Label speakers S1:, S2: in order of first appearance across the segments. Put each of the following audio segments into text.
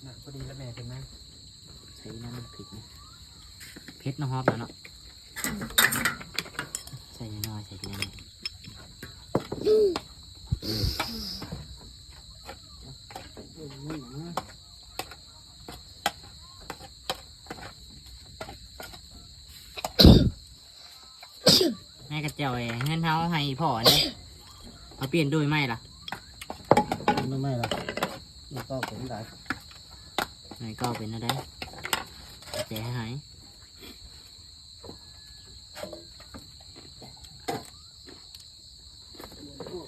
S1: น่ะพอดีแล้วแม่เป็นไหม
S2: ใส่น้ำพริกนะเผ็ดน้ำฮอบแล้วเนาะใส่น้อยๆใส่ทีละนิดแม่กระเจียวเงินเท้าให้พ่อเนี่ยเอาเปลี่ยนด้วยไหมล่ะ
S1: ไม่ละนี่ก็ผมได้
S2: ไหนก็เป็นอะไรแจ๋หาย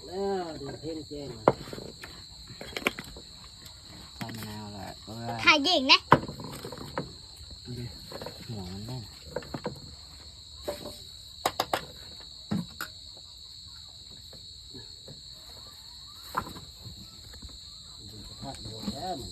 S1: แล้วดูเพ่งแจ้ง
S2: ใส่มะนาวแหละก็
S3: ถ่ายเก่งนะ
S2: หัวมันได้
S1: ดูกระทะโดนแล้วมัน